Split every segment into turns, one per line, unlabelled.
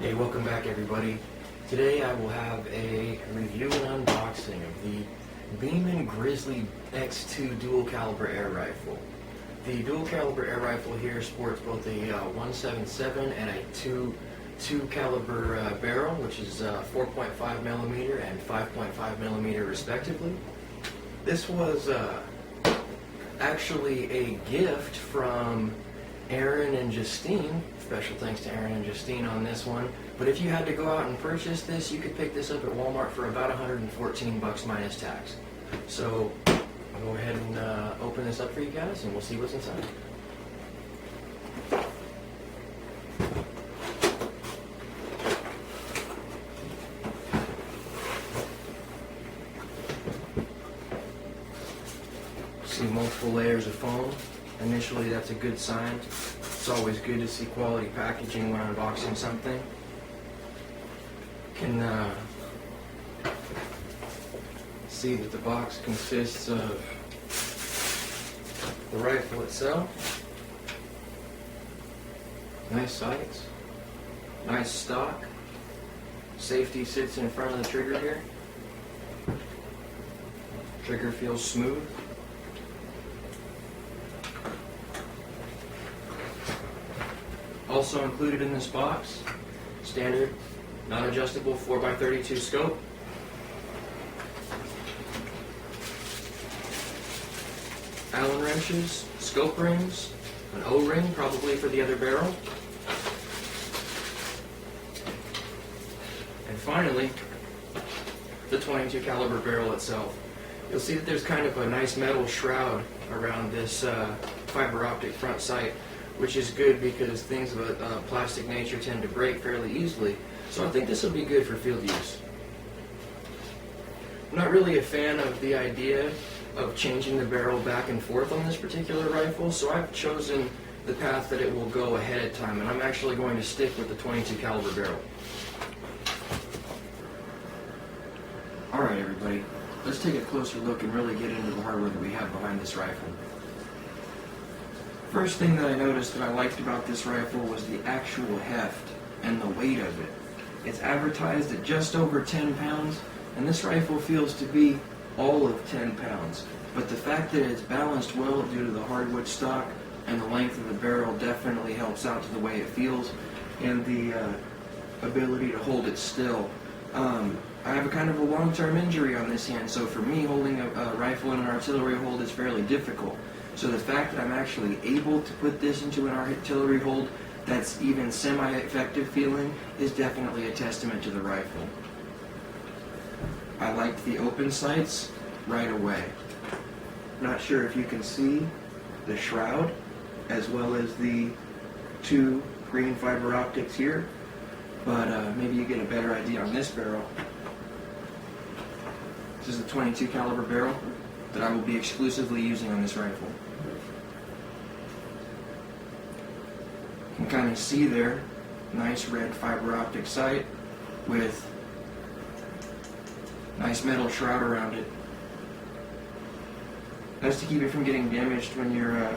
Hey, welcome back everybody. Today I will have a review and unboxing of the Beeman Grizzly X2 dual caliber air rifle. The dual caliber air rifle here sports both a 177 and a 2 caliber barrel, which is 4.5 millimeter and 5.5 millimeter respectively. This was actually a gift from Aaron and Justine. Special thanks to Aaron and Justine on this one. But if you had to go out and purchase this, you could pick this up at Walmart for about 114 bucks minus tax. So I'll go ahead and open this up for you guys and we'll see what's inside. See multiple layers of foam. Initially, that's a good sign. It's always good to see quality packaging when unboxing something. You can see that the box consists of the rifle itself, nice sights, nice stock, safety sits in front of the trigger here, trigger feels smooth. Also included in this box, standard non-adjustable 4x32 scope, Allen wrenches, scope rings, an O-ring probably for the other barrel, and finally the 22 caliber barrel itself. You'll see that there's kind of a nice metal shroud around this fiber optic front sight, which is good because things of a plastic nature tend to break fairly easily. So I think this will be good for field use. I'm not really a fan of the idea of changing the barrel back and forth on this particular rifle, so I've chosen the path that it will go ahead of time, and I'm actually going to stick with the 22 caliber barrel. Alright everybody, let's take a closer look and really get into the hardware that we have behind this rifle. First thing that I noticed that I liked about this rifle was the actual heft and the weight of it. It's advertised at just over 10 pounds, and this rifle feels to be all of 10 pounds. But the fact that it's balanced well due to the hardwood stock and the length of the barrel definitely helps out to the way it feels and the ability to hold it still. I have a kind of a long-term injury on this hand, so for me holding a rifle in an artillery hold is fairly difficult. So the fact that I'm actually able to put this into an artillery hold that's even semi-effective feeling is definitely a testament to the rifle. I liked the open sights right away. Not sure if you can see the shroud as well as the two green fiber optics here, but maybe you get a better idea on this barrel. This is a 22 caliber barrel that I will be exclusively using on this rifle. You can kind of see there, nice red fiber optic sight with nice metal shroud around it. That's to keep it from getting damaged when you're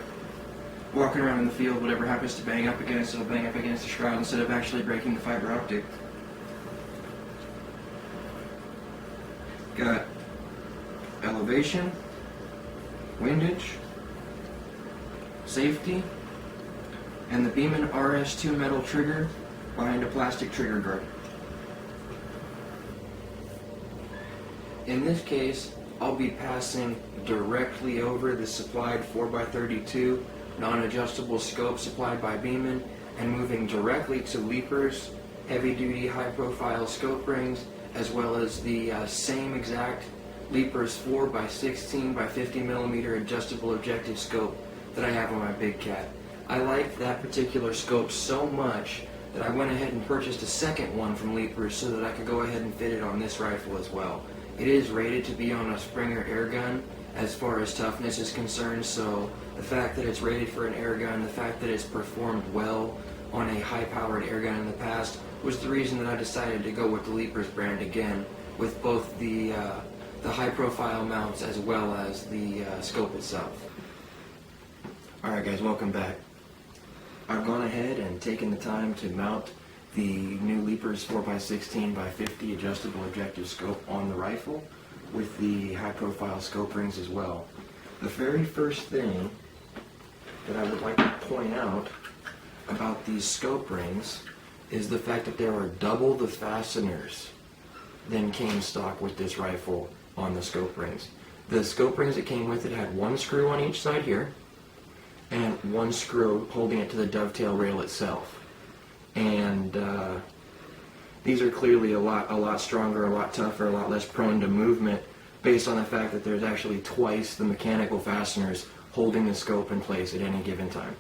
walking around in the field. Whatever happens to bang up against, it'll bang up against the shroud instead of actually breaking the fiber optic. Got elevation, windage, safety, and the Beeman RS2 metal trigger behind a plastic trigger guard. In this case, I'll be passing directly over the supplied 4x32 non-adjustable scope supplied by Beeman and moving directly to Leaper's heavy-duty high-profile scope rings, as well as the same exact Leaper's 4x16 by 50 millimeter adjustable objective scope that I have on my Big Cat. I liked that particular scope so much that I went ahead and purchased a second one from Leaper's so that I could go ahead and fit it on this rifle as well. It is rated to be on a Springer air gun as far as toughness is concerned, so the fact that it's rated for an air gun, the fact that it's performed well on a high-powered air gun in the past was the reason that I decided to go with the Leaper's brand again, with both the high-profile mounts as well as the scope itself. Alright guys, welcome back. I've gone ahead and taken the time to mount the new Leapers 4x16x50 adjustable objective scope on the rifle with the high profile scope rings as well. The very first thing that I would like to point out about these scope rings is the fact that there are double the fasteners than came stock with this rifle on the scope rings. The scope rings that came with it had one screw on each side here and one screw holding it to the dovetail rail itself. And these are clearly a lot stronger, a lot tougher, a lot less prone to movement based on the fact that there's actually twice the mechanical fasteners holding the scope in place at any given time.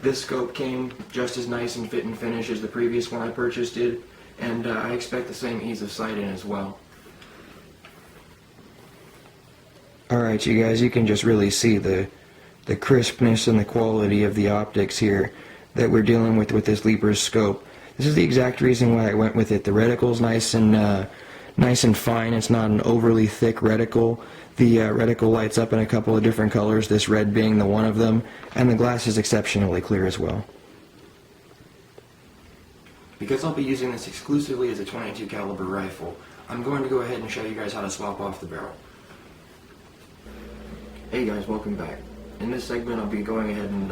This scope came just as nice and fit and finish as the previous one I purchased did, and I expect the same ease of sight in as well. Alright you guys, you can just really see the crispness and the quality of the optics here that we're dealing with this Leapers scope. This is the exact reason why I went with it. The reticle's nice and fine. It's not an overly thick reticle. The reticle lights up in a couple of different colors, this red being the one of them, and the glass is exceptionally clear as well. Because I'll be using this exclusively as a .22 caliber rifle, I'm going to go ahead and show you guys how to swap off the barrel. Hey guys, welcome back. In this segment I'll be going ahead and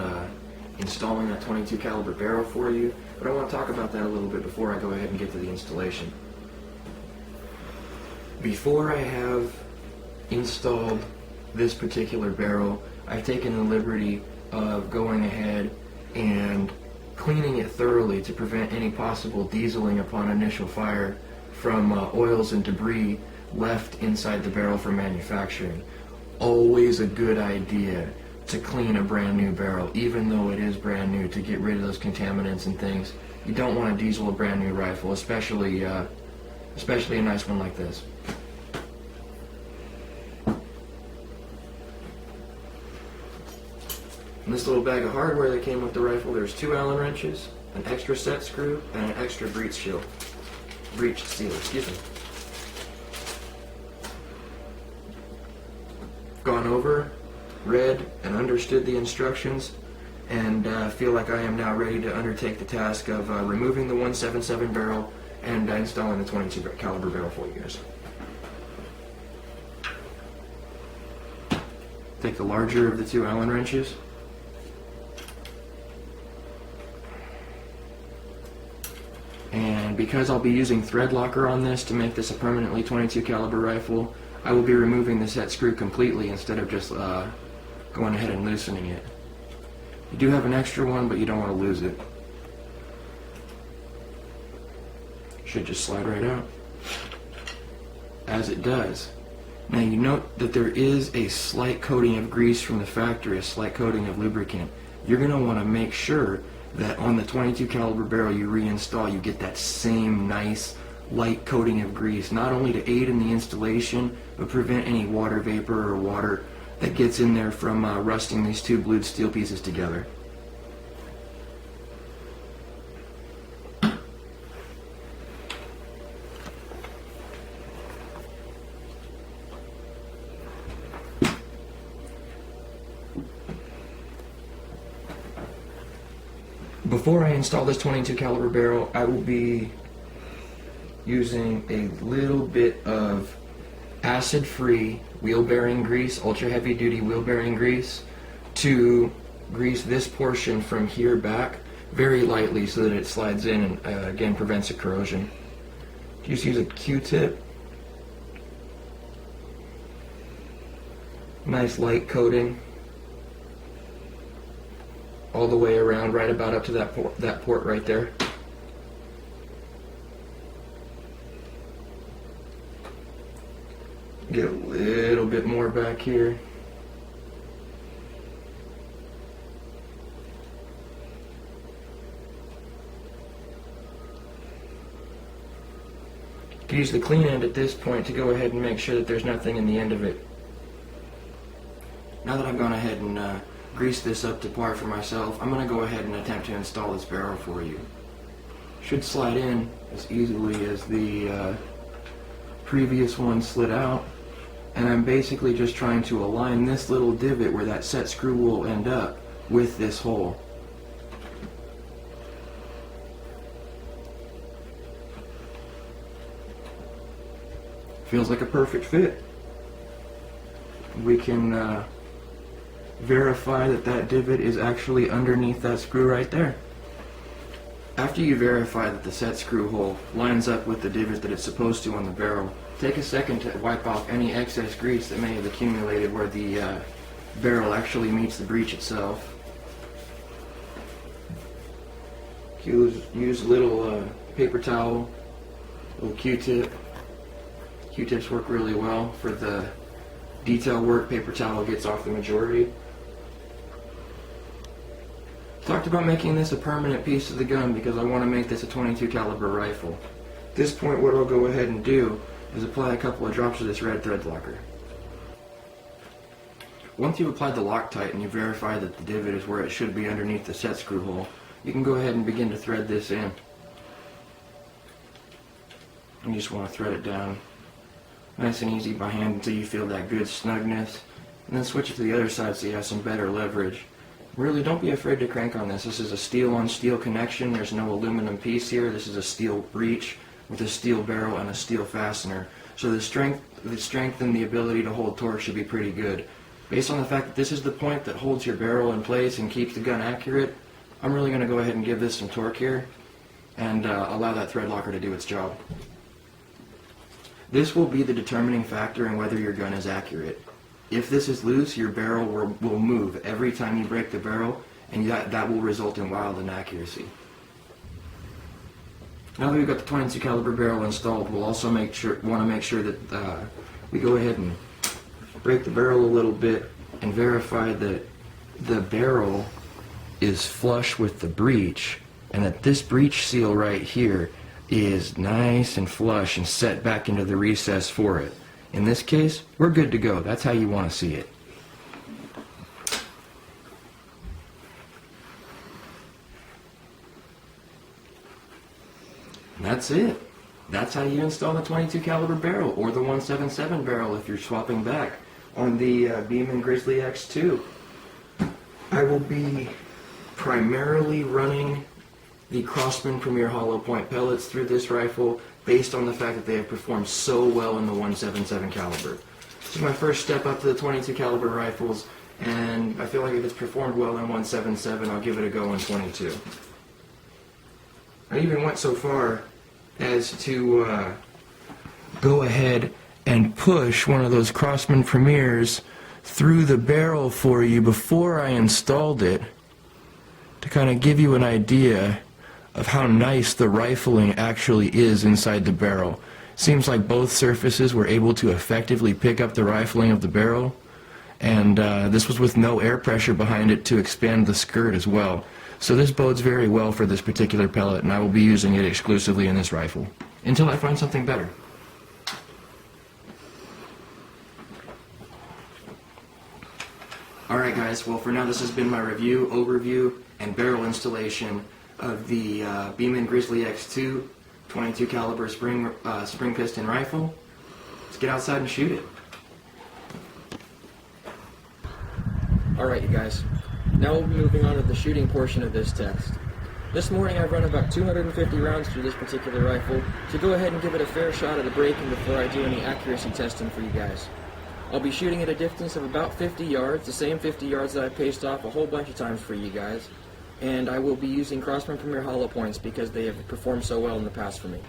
installing that .22 caliber barrel for you, but I want to talk about that a little bit before I go ahead and get to the installation. Before I have installed this particular barrel, I've taken the liberty of going ahead and cleaning it thoroughly to prevent any possible dieseling upon initial fire from oils and debris left inside the barrel from manufacturing. Always a good idea to clean a brand new barrel, even though it is brand new, to get rid of those contaminants and things. You don't want to diesel a brand new rifle, especially a nice one like this. In this little bag of hardware that came with the rifle, there's 2 Allen wrenches, an extra set screw, and an extra breech seal. Gone over, read, and understood the instructions, and feel like I am now ready to undertake the task of removing the 177 barrel and installing the .22 caliber barrel for you guys. Take the larger of the 2 Allen wrenches, and because I'll be using thread locker on this to make this a permanently .22 caliber rifle, I will be removing the set screw completely instead of just going ahead and loosening it. You do have an extra one, but you don't want to lose it. Should just slide right out, as it does. Now you note that there is a slight coating of grease from the factory, a slight coating of lubricant. You're going to want to make sure that on the .22 caliber barrel you reinstall, you get that same nice light coating of grease, not only to aid in the installation, but prevent any water vapor or water that gets in there from rusting these 2 blued steel pieces together. Before I install this .22 caliber barrel, I will be using a little bit of acid-free wheel bearing grease, ultra heavy duty wheel bearing grease, to grease this portion from here back very lightly so that it slides in and again prevents a corrosion. Just use a Q-tip. Nice light coating all the way around, right about up to that port right there. Get a little bit more back here. You can use the clean end at this point to go ahead and make sure that there's nothing in the end of it. Now that I've gone ahead and greased this up to par for myself, I'm going to go ahead and attempt to install this barrel for you. Should slide in as easily as the previous one slid out, and I'm basically just trying to align this little divot where that set screw will end up with this hole. Feels like a perfect fit. We can verify that that divot is actually underneath that screw right there. After you verify that the set screw hole lines up with the divot that it's supposed to on the barrel, take a second to wipe off any excess grease that may have accumulated where the barrel actually meets the breech itself. Use a little paper towel, little Q-tip. Q-tips work really well for the detail work. Paper towel gets off the majority. Talked about making this a permanent piece of the gun because I want to make this a .22 caliber rifle. At this point, what I'll go ahead and do is apply a couple of drops of this red thread locker. Once you've applied the Loctite and you verify that the divot is where it should be underneath the set screw hole, you can go ahead and begin to thread this in. You just want to thread it down nice and easy by hand until you feel that good snugness, and then switch it to the other side so you have some better leverage. Really, don't be afraid to crank on this. This is a steel-on-steel connection. There's no aluminum piece here. This is a steel breech with a steel barrel and a steel fastener. So the strength and the ability to hold torque should be pretty good. Based on the fact that this is the point that holds your barrel in place and keeps the gun accurate, I'm really going to go ahead and give this some torque here and allow that thread locker to do its job. This will be the determining factor in whether your gun is accurate. If this is loose, your barrel will move every time you break the barrel, and that will result in wild inaccuracy. Now that we've got the .22 caliber barrel installed, we'll also want to make sure that we go ahead and break the barrel a little bit and verify that the barrel is flush with the breech, and that this breech seal right here is nice and flush and set back into the recess for it. In this case, we're good to go. That's how you want to see it. And that's it. That's how you install the .22 caliber barrel, or the 177 barrel if you're swapping back, on the Beeman Grizzly X2. I will be primarily running the Crosman Premier hollow point pellets through this rifle based on the fact that they have performed so well in the 177 caliber. This is my first step up to the .22 caliber rifles, and I feel like if it's performed well in 177, I'll give it a go in .22. I even went so far as to go ahead and push one of those Crosman Premiers through the barrel for you before I installed it, to kind of give you an idea of how nice the rifling actually is inside the barrel. Seems like both surfaces were able to effectively pick up the rifling of the barrel, and this was with no air pressure behind it to expand the skirt as well. So this bodes very well for this particular pellet, and I will be using it exclusively in this rifle until I find something better. Alright guys, well for now this has been my review, overview, and barrel installation of the Beeman Grizzly X2 .22 caliber spring piston rifle. Let's get outside and shoot it. Alright you guys, now we'll be moving on to the shooting portion of this test. This morning I've run about 250 rounds through this particular rifle, so go ahead and give it a fair shot at the breaking before I do any accuracy testing for you guys. I'll be shooting at a distance of about 50 yards, the same 50 yards that I've paced off a whole bunch of times for you guys. And I will be using Crosman Premier hollow points because they have performed so well in the past for me.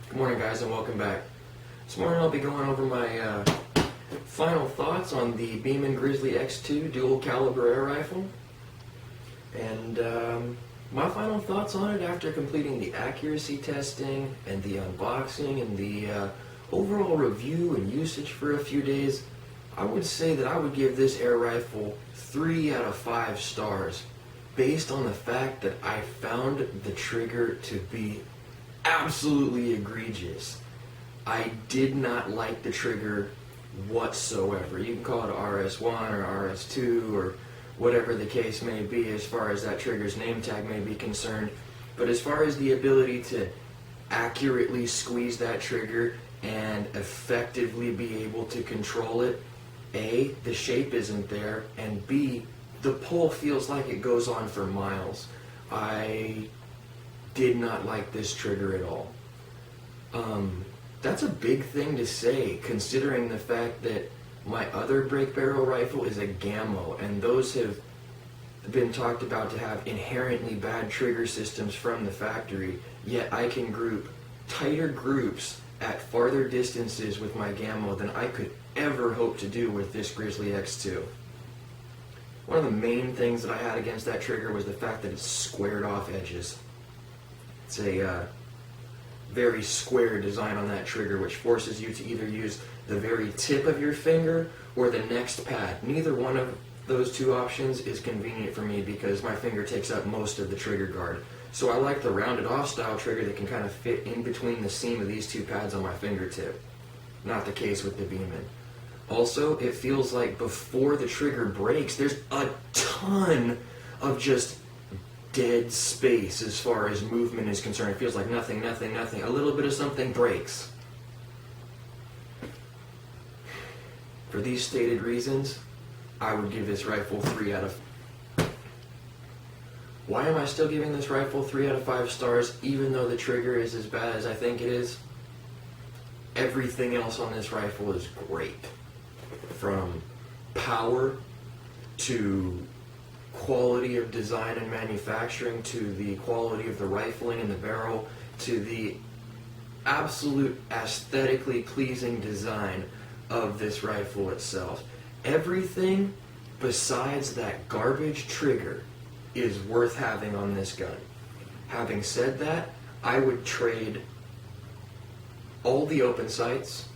Good morning guys, and welcome back. This morning I'll be going over my final thoughts on the Beeman Grizzly X2 dual caliber air rifle, and my final thoughts on it after completing the accuracy testing and the unboxing and the overall review and usage for a few days. I would say that I would give this air rifle 3 out of 5 stars based on the fact that I found the trigger to be absolutely egregious. I did not like the trigger whatsoever. You can call it RS1 or RS2 or whatever the case may be as far as that trigger's name tag may be concerned, But as far as the ability to accurately squeeze that trigger and effectively be able to control it, A, the shape isn't there, and B, the pull feels like it goes on for miles. I did not like this trigger at all. That's a big thing to say, considering the fact that my other break barrel rifle is a Gammo, and those have been talked about to have inherently bad trigger systems from the factory, yet I can group tighter groups at farther distances with my Gammo than I could ever hope to do with this Grizzly X2. One of the main things that I had against that trigger was the fact that it's squared off edges. It's a very square design on that trigger, which forces you to either use the very tip of your finger or the next pad. Neither one of those two options is convenient for me because my finger takes up most of the trigger guard. So I like the rounded off style trigger that can kind of fit in between the seam of these two pads on my fingertip. Not the case with the Beeman. Also, it feels like before the trigger breaks, there's a ton of just dead space as far as movement is concerned. It feels like nothing. A little bit of something breaks. For these stated reasons, I would give this rifle 3 out of 5. Why am I still giving this rifle 3 out of 5 stars even though the trigger is as bad as I think it is? Everything else on this rifle is great. From power to quality of design and manufacturing to the quality of the rifling and the barrel to the absolute aesthetically pleasing design of this rifle itself. Everything besides that garbage trigger is worth having on this gun. Having said that, I would trade all the open sights,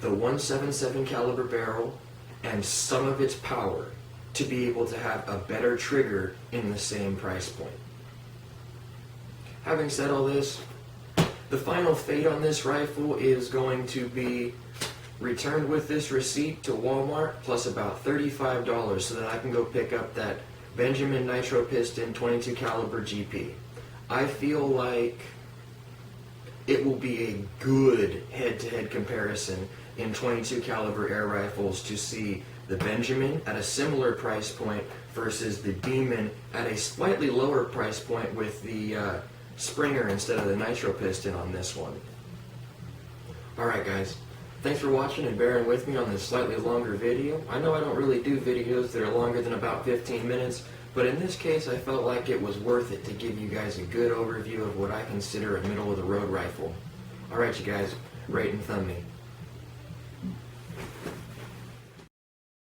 the .177 caliber barrel, and some of its power to be able to have a better trigger in the same price point. Having said all this, the final fate on this rifle is going to be returned with this receipt to Walmart plus about $35 so that I can go pick up that Benjamin Nitro Piston 22 caliber GP. I feel like it will be a good head-to-head comparison in 22 caliber air rifles to see the Benjamin at a similar price point versus the Beeman at a slightly lower price point with the Springer instead of the Nitro Piston on this one. Alright guys, thanks for watching and bearing with me on this slightly longer video. I know I don't really do videos that are longer than about 15 minutes, but in this case I felt like it was worth it to give you guys a good overview of what I consider a middle-of-the-road rifle. Alright you guys, rate and thumb me.